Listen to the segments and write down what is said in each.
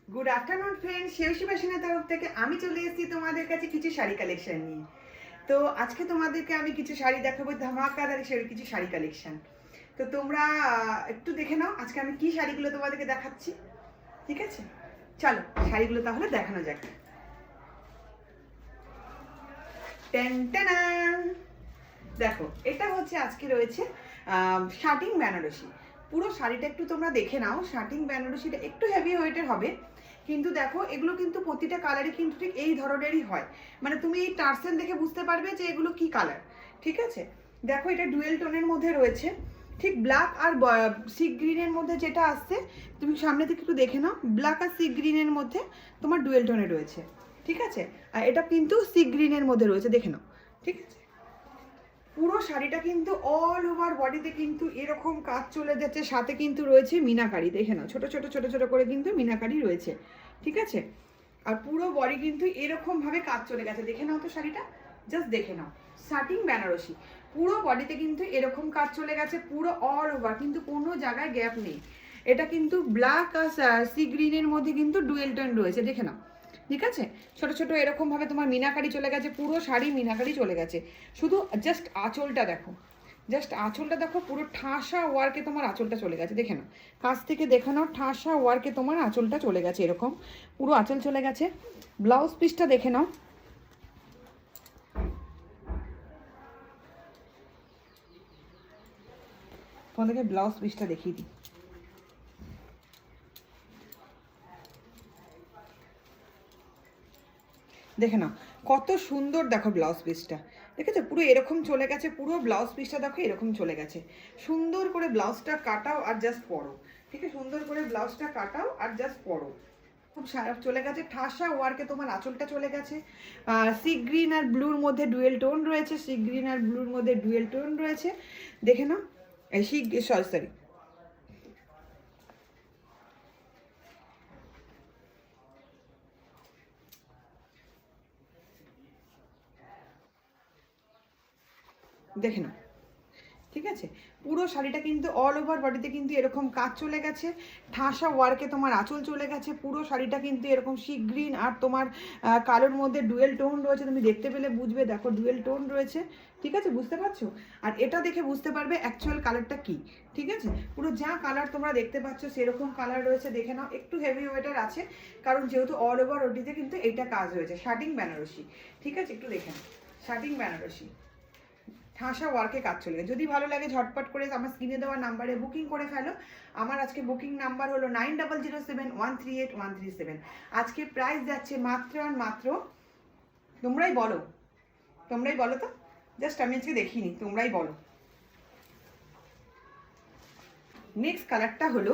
Good afternoon friend, শেষী ফ্যাশনের তরফ থেকে আমি চলে এসেছি তোমাদের কাছে কিছু শাড়ি কালেকশন নিয়ে। তো আজকে তোমাদেরকে আমি কিছু শাড়ি দেখাবো, ধামাকাদার কিছু শাড়ি কালেকশন। তো তোমরা একটু দেখে নাও আজকে আমি কি শাড়িগুলো তোমাদেরকে দেখাচ্ছি। ঠিক আছে, চলো শাড়িগুলো তাহলে দেখানো যাক। টেন টেন, দেখো এটা হচ্ছে আজকে রয়েছে শাটিং বেনারসি। পুরো শাড়িটা একটু তোমরা দেখে নাও। শাটিং বেনারসিটা একটু হেভি ওয়েটের হবে, কিন্তু দেখো এগুলো কিন্তু প্রতিটা কালারই কিন্তু ঠিক এই ধরনেরই হয়। মানে তুমি এই টার্সেল দেখে বুঝতে পারবে যে এগুলো কি কালার। ঠিক আছে, দেখো এটা ডুয়েল টোনের মধ্যে রয়েছে, ঠিক ব্ল্যাক আর সি গ্রিনের মধ্যে যেটা আসছে, তুমি সামনে থেকে একটু দেখে নাও। ব্ল্যাক আর সি গ্রিনের মধ্যে তোমার ডুয়েল টোনে রয়েছে। ঠিক আছে, আর এটা কিন্তু সি গ্রিনের মধ্যে রয়েছে, দেখে নাও। ঠিক আছে, পুরো শাড়িটা কিন্তু অল ওভার বডিতে কিন্তু এরকম কাজ চলে যাচ্ছে, সাথে কিন্তু রয়েছে মিনাকারি, দেখে নাও ছোট ছোট ছোট ছোট করে কিন্তু মিনাকারি রয়েছে। ঠিক আছে, আর পুরো বডি কিন্তু এরকম ভাবে কাজ চলে গেছে, দেখে নাও তো শাড়িটা, জাস্ট দেখে নাও। শাটিং বেনারসি, পুরো বডিতে কিন্তু এরকম কাজ চলে গেছে, পুরো অল ওভার, কিন্তু কোনো জায়গায় গ্যাপ নেই। এটা কিন্তু ব্ল্যাক আর সি গ্রিনের মধ্যে কিন্তু ডুয়েল টোন রয়েছে, দেখে নাও। ঠিক আছে, ছোট ছোট এরকম ভাবে তোমার মিনাকারি চলে গেছে, পুরো শাড়ি মিনাকারি চলে গেছে। শুধু জাস্ট আঁচলটা দেখো, জাস্ট আঁচলটা দেখো, পুরো ঠাসা ওয়ার্কে তোমার আঁচলটা চলে গেছে, দেখে নাও। কাছ থেকে দেখে নাও, ঠাসা ওয়ার্কে তোমার আঁচলটা চলে গেছে, এরকম পুরো আঁচল চলে গেছে। ব্লাউজ পিসটা দেখে নাও, তোমাদেরকে ব্লাউজ পিসটা দেখিয়ে দিই। দেখে নাও কত সুন্দর, দেখো ব্লাউজ পিসটা দেখেছো, পুরো এরকম চলে গেছে, পুরো ব্লাউজ পিসটা দেখো এরকম চলে গেছে। সুন্দর করে ব্লাউজটা কাটাও আর জাস্ট পরো। ঠিক আছে, সুন্দর করে ব্লাউজটা কাটাও আর জাস্ট পরো। খুব সারা চলে গেছে, ঠাসা ওয়ার্কে তোমার আঁচলটা চলে গেছে। সি গ্রিন আর ব্লুর মধ্যে ডুয়েল টোন রয়েছে, সি গ্রিন আর ব্লুর মধ্যে ডুয়েল টোন রয়েছে, দেখে নাও। সরি, দেখে নাও। ঠিক আছে, পুরো শাড়িটা কিন্তু অল ওভার বডিতে কিন্তু এরকম কাজ চলে গেছে, ঠাসা ওয়ার্কে তোমার আঁচল চলে গেছে। পুরো শাড়িটা কিন্তু এরকম সি গ্রিন আর তোমার কালোর মধ্যে ডুয়েল টোন রয়েছে, তুমি দেখতে পেলে বুঝবে, দেখো ডুয়েল টোন রয়েছে। ঠিক আছে, বুঝতে পারছো? আর এটা দেখে বুঝতে পারবে অ্যাকচুয়াল কালারটা কি। ঠিক আছে, পুরো যা কালার তোমরা দেখতে পাচ্ছ সেরকম কালার রয়েছে, দেখে নাও। একটু হেভি ওয়েটার আছে, কারণ যেহেতু অল ওভার ওটিতে কিন্তু এইটা কাজ হয়েছে, শাটিং বেনারসি। ঠিক আছে, একটু দেখে নাও, শাটিং বেনারসি, ঠাসা ওয়ার্কে কাজ চলে গেছে। যদি ভালো লাগে ঝটপট করে আমার স্ক্রিনে দেওয়া নাম্বারে বুকিং করে ফেলো। আমার আজকে বুকিং নাম্বার হলো 9007138137। আজকে প্রাইস যাচ্ছে মাত্র আর মাত্র, তোমরাই বলো, তোমরাই বলো তো, জাস্ট আমি আজকে দেখিনি, তোমরাই বলো। নেক্সট কালারটা হলো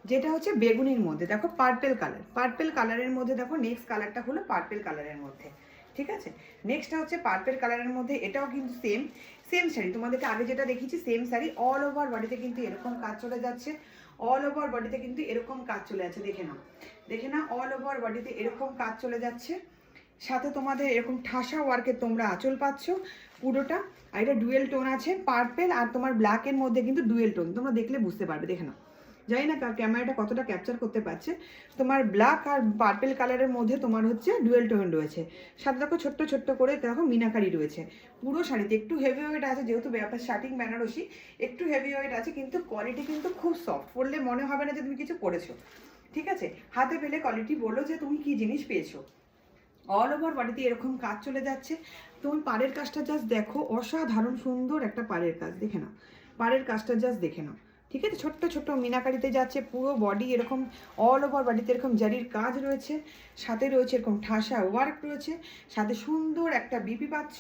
যেটা হচ্ছে বেগুনির মধ্যে, দেখো পার্পেল কালার, পার্পেল কালারের মধ্যে দেখো নেক্সট কালারটা হলো পার্পেল কালারের মধ্যে। ঠিক আছে, নেক্সটটা হচ্ছে পার্পেল কালারের মধ্যে, এটাও কিন্তু সেম সেম শাড়ি, তোমাদেরকে আগে যেটা দেখিয়েছি সেম শাড়ি। অল ওভার বডিতে কিন্তু এরকম কাজ চলে যাচ্ছে, অল ওভার বডিতে কিন্তু এরকম কাজ চলে যাচ্ছে, দেখে নাও, দেখে নাও। অল ওভার বডিতে এরকম কাজ চলে যাচ্ছে, সাথে তোমাদের এরকম ঠাসা ওয়ার্কের তোমরা আঁচল পাচ্ছ পুরোটা। আর এটা ডুয়েল টোন আছে, পার্পেল আর তোমার ব্ল্যাকের মধ্যে কিন্তু ডুয়েল টোন, তোমরা দেখলে বুঝতে পারবে, দেখে নাও। জানি না ক্যামেরাটা কতটা ক্যাপচার করতে পারছে। তোমার ব্ল্যাক আর পার্পেল কালারের মধ্যে তোমার হচ্ছে ডুয়েল টোন রয়েছে, সাথে দেখো ছোট্ট ছোট্ট করে দেখো মিনাকারি রয়েছে। পুরো শাড়িতে একটু হেভি ওয়েট আছে, যেহেতু ব্যাপার শার্টিং বেনারসি, একটু হেভি ওয়েট আছে, কিন্তু কোয়ালিটি কিন্তু খুব সফট, পরলে মনে হবে না যে তুমি কিছু পরেছো। ঠিক আছে, হাতে পেলে কোয়ালিটি বলো যে তুমি কি জিনিস পেয়েছো। অল ওভার বডিতে এরকম কাজ চলে যাচ্ছে। তুমি পাড়ের কাজটা জাস্ট দেখো, অসাধারণ সুন্দর একটা পাড়ের কাজ, দেখে নাও, পাড়ের কাজটা জাস্ট দেখে নাও। ঠিক আছে, ছোট্ট ছোট্ট মিনাকারিতে যাচ্ছে, পুরো বডি এরকম অল ওভার বডিতে এরকম জারির কাজ রয়েছে, সাথে রয়েছে এরকম ঠাসা ওয়ার্ক রয়েছে, সাথে সুন্দর একটা বিপি পাচ্ছ।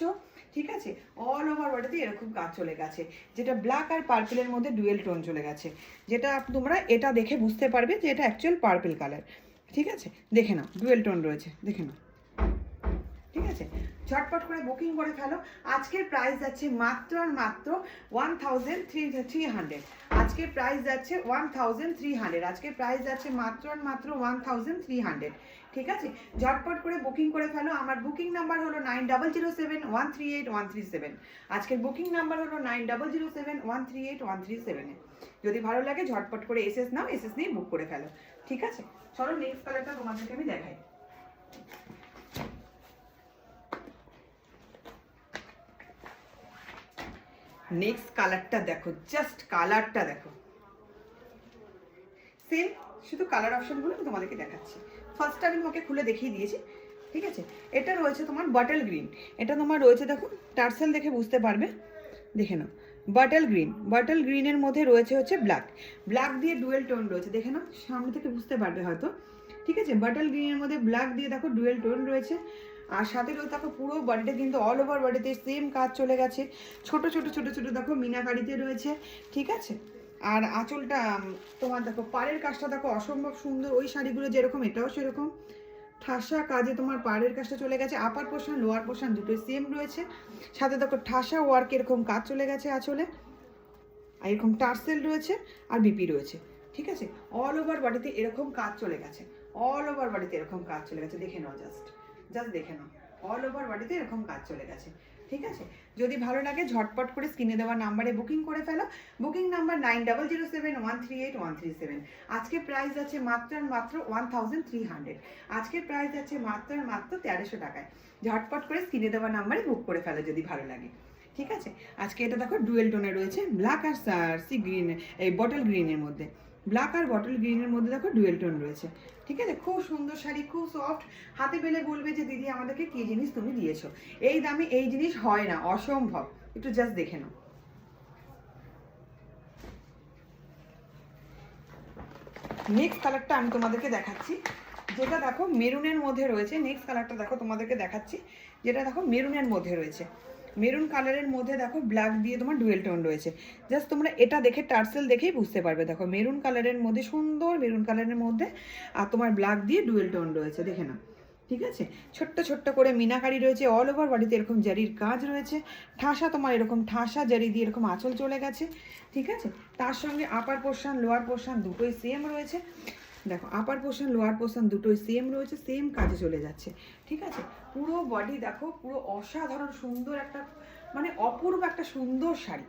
ঠিক আছে, অল ওভার বডিতে এরকম কাজ চলে গেছে, যেটা ব্ল্যাক আর পার্পেলের মধ্যে ডুয়েল টোন চলে গেছে, যেটা তোমরা এটা দেখে বুঝতে পারবে যে এটা অ্যাকচুয়াল পার্পেল কালার। ঠিক আছে, দেখে নাও, ডুয়েল টোন রয়েছে, দেখে নাও। ঠিক আছে, ঝটপট করে বুকিং করে ফেলো। আজকের প্রাইস যাচ্ছে মাত্র আর মাত্র 1300। আজকের প্রাইস যাচ্ছে 1300, আজকের প্রাইস যাচ্ছে মাত্র আর মাত্র 1300। ঠিক আছে, ঝটপট করে বুকিং করে ফেলো। আমার বুকিং নাম্বার হলো 9007138137। আজকের বুকিং নাম্বার হলো 9007138137। যদি ভালো লাগে ঝটপট করে এসএস নাও, এসএস নিয়ে বুক করে ফেলো। ঠিক আছে, চলো নেক্সট কালারটা তোমাদেরকে আমি দেখাই। নেক্সট কালারটা দেখো, জাস্ট কালারটা দেখো, সেম, শুধু কালার অপশনগুলো আমি তোমাদেরকে দেখাচ্ছি। ফার্স্টটা আমি তোমাকে খুলে দেখিয়ে দিয়েছি, ঠিক আছে। এটা রয়েছে তোমার বটল গ্রিন, এটা তোমার রয়েছে দেখো টার্সেল দেখে বুঝতে পারবে, দেখে নাও বটল গ্রিন। বটল গ্রিনের মধ্যে রয়েছে হচ্ছে ব্ল্যাক, ব্ল্যাক দিয়ে ডুয়েল টোন রয়েছে, দেখে নাও সামনে থেকে বুঝতে পারবে হয়তো, ঠিক আছে। বটল গ্রিনের মধ্যে ব্ল্যাক দিয়ে দেখো ডুয়েল টোন রয়েছে। আর সাথে রয়েছে দেখো পুরো বডিতে কিন্তু অল ওভার বডিতে সেম কাজ চলে গেছে, ছোট ছোট ছোট ছোট দেখো মিনাকারিতে রয়েছে, ঠিক আছে। আর আঁচলটা তোমার দেখো পাড়ের কাজটা দেখো অসম্ভব সুন্দর, ওই শাড়িগুলো যেরকম এটাও সেরকম ঠাসা কাজে তোমার পাড়ের কাজটা চলে গেছে। আপার পোর্শন লোয়ার পোর্শন দুটোই সেম রয়েছে, সাথে দেখো ঠাসা ওয়ার্ক এরকম কাজ চলে গেছে আঁচলে, আর এরকম টার্সেল রয়েছে আর বিপি রয়েছে, ঠিক আছে। অল ওভার বডিতে এরকম কাজ চলে গেছে, অল ওভার বডিতে এরকম কাজ চলে গেছে, দেখে নাও জাস্ট জাস্ট দেখে নাও, অল ওভার বডিতে এরকম কাজ চলে গেছে, ঠিক আছে। যদি ভালো লাগে ঝটপট করে স্ক্রিনে দেওয়া নাম্বারে বুকিং করে ফেলো। Booking number 9007138137। আজকের প্রাইস আছে মাত্র আর মাত্র 1300। আজকের প্রাইস আছে মাত্র আর মাত্র 1300 টাকায়। ঝটপট করে স্ক্রিনে দেওয়া নাম্বারে বুক করে ফেলো যদি ভালো লাগে, ঠিক আছে। আজকে এটা দেখো ডুয়েল টোনে রয়েছে, ব্ল্যাক আর সি গ্রিন, এই বটল গ্রিনের মধ্যে, ব্ল্যাক আর বটল গ্রিনের মধ্যে দেখো ডুয়েল টোন রয়েছে, ঠিক আছে। খুব সুন্দর শাড়ি, খুব সফট, হাতে পেলে বলবে যে দিদি আমাদেরকে কি জিনিস তুমি দিয়েছো, এই দামে এই জিনিস হয় না, অসম্ভব। একটু জাস্ট দেখে নাও। নেক্সট কালারটা আমি তোমাদেরকে দেখাচ্ছি, যেটা দেখো মেরুনের মধ্যে রয়েছে। নেক্সট কালারটা দেখো তোমাদেরকে দেখাচ্ছি, যেটা দেখো মেরুনের মধ্যে রয়েছে। মেরুন কালারের মধ্যে দেখো ব্ল্যাক দিয়ে তোমার ডুয়েল টোন রয়েছে। জাস্ট তোমরা এটা দেখে টার্সেল দেখেই বুঝতে পারবে, দেখো মেরুন কালারের মধ্যে, সুন্দর মেরুন কালারের মধ্যে, আর তোমার ব্ল্যাক দিয়ে ডুয়েল টোন রয়েছে, দেখে নাও, ঠিক আছে। ছোট্ট ছোট্ট করে মিনাকারি রয়েছে, অল ওভার বডিতে এরকম জারির কাজ রয়েছে, ঠাসা তোমার এরকম ঠাসা জারি দিয়ে এরকম আঁচল চলে গেছে, ঠিক আছে। তার সঙ্গে আপার পোর্শন লোয়ার পোর্শন দুটোই সেম রয়েছে, দেখো আপার পোর্শন লোয়ার পোর্শন দুটোই সেম রয়েছে, সেম কাজে চলে যাচ্ছে, ঠিক আছে। পুরো বডি দেখো, পুরো অসাধারণ সুন্দর একটা, মানে অপূর্ব একটা সুন্দর শাড়ি,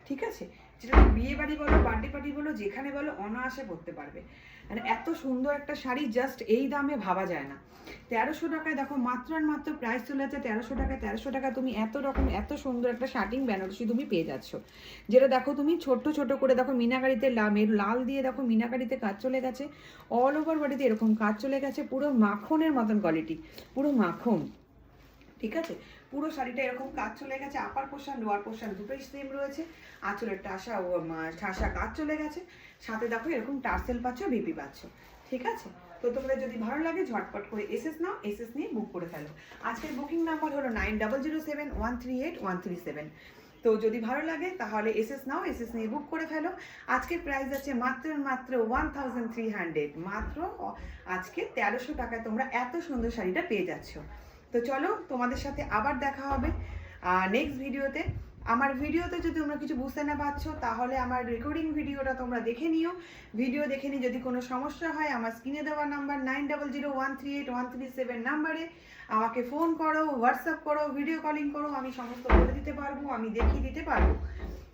ঠিক আছে। যেটা বিয়ে বাড়ি বলো, বার্থডে পার্টি বলো, যেখানে বলো অনায়াসে পরতে পারবে। মানে এত সুন্দর একটা শাড়ি জাস্ট এই দামে ভাবা যায় না। 1300 টাকায় দেখো, মাত্র আর মাত্র প্রাইস চলে যাচ্ছে 1300 টাকায়। 1300 টাকা তুমি এত রকম এত সুন্দর একটা শার্টিং বেনারসি তুমি পেয়ে যাচ্ছ, যেটা দেখো তুমি ছোট ছোট করে দেখো মিনাকারিতে লাল দিয়ে দেখো মিনাকারিতে কাজ চলে গেছে, অল ওভার বডিতে এরকম কাজ চলে গেছে, পুরো মাখনের মতন কোয়ালিটি, পুরো মাখন, ঠিক আছে। পুরো শাড়িটা এরকম কাজ চলে গেছে, আপার পোর্শন লোয়ার পোর্শন দুটোই সেম রয়েছে, আঁচলের ঠাসা ও ঠাসা কাজ চলে গেছে, সাথে দেখো এরকম টার্সেল পাচ্ছ, বিপি পাচ্ছ, ঠিক আছে। তো তোমাদের যদি ভালো লাগে ঝটপট করে এসএস নাও, এসএস নিয়ে বুক করে ফেলো। আজকের বুকিং নাম্বার হলো 9007138137। তো যদি ভালো লাগে তাহলে এসএস নাও, এসএস নিয়ে বুক করে ফেলো। আজকের প্রাইস আছে মাত্র মাত্র 1300, মাত্র আজকে 1300 টাকায় তোমরা এত সুন্দর শাড়িটা পেয়ে যাচ্ছ। তো চলো তোমাদের সাথে আবার দেখা হবে নেক্সট ভিডিওতে। আমার ভিডিওতে যদি তোমরা কিছু বুঝতে না পারছো তাহলে আমার রেকর্ডিং ভিডিওটা তোমরা দেখে নিও। ভিডিও দেখে নিয়ে যদি কোনো সমস্যা হয় আমার স্ক্রিনে দেওয়া নাম্বার 9001381337 নাম্বারে আমাকে ফোন করো, হোয়াটসঅ্যাপ করো, ভিডিও কলিং করো, আমি সমস্ত বলে দিতে পারবো, আমি দেখিয়ে দিতে পারবো,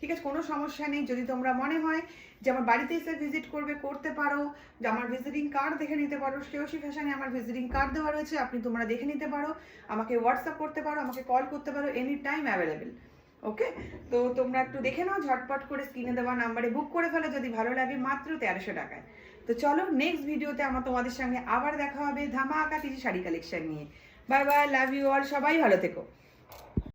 ঠিক আছে। কোনো সমস্যা নেই। যদি তোমরা মনে হয় যে আমার বাড়িতে এসে ভিজিট করতে পারো, যে আমার ভিজিটিং কার্ড দেখে নিতে পারো, শ্রেয়সী ফ্যাশনে আমার ভিজিটিং কার্ড দেওয়া রয়েছে, তোমরা দেখে নিতে পারো, আমাকে হোয়াটসঅ্যাপ করতে পারো, আমাকে কল করতে পারো, এনি টাইম অ্যাভেলেবেল, ওকে। তো তোমরা একটু দেখে নাও, ঝটপট করে স্ক্রিনে দেওয়া নাম্বারে বুক করে ফেলো যদি ভালো লাগে, মাত্র 1300 টাকায়। তো চলো নেক্সট ভিডিওতে আমার তোমাদের সঙ্গে আবার দেখা হবে ধামাকা কিছু শাড়ি কালেকশন নিয়ে। Bye bye, love you all, সবাই ভালো থেকো।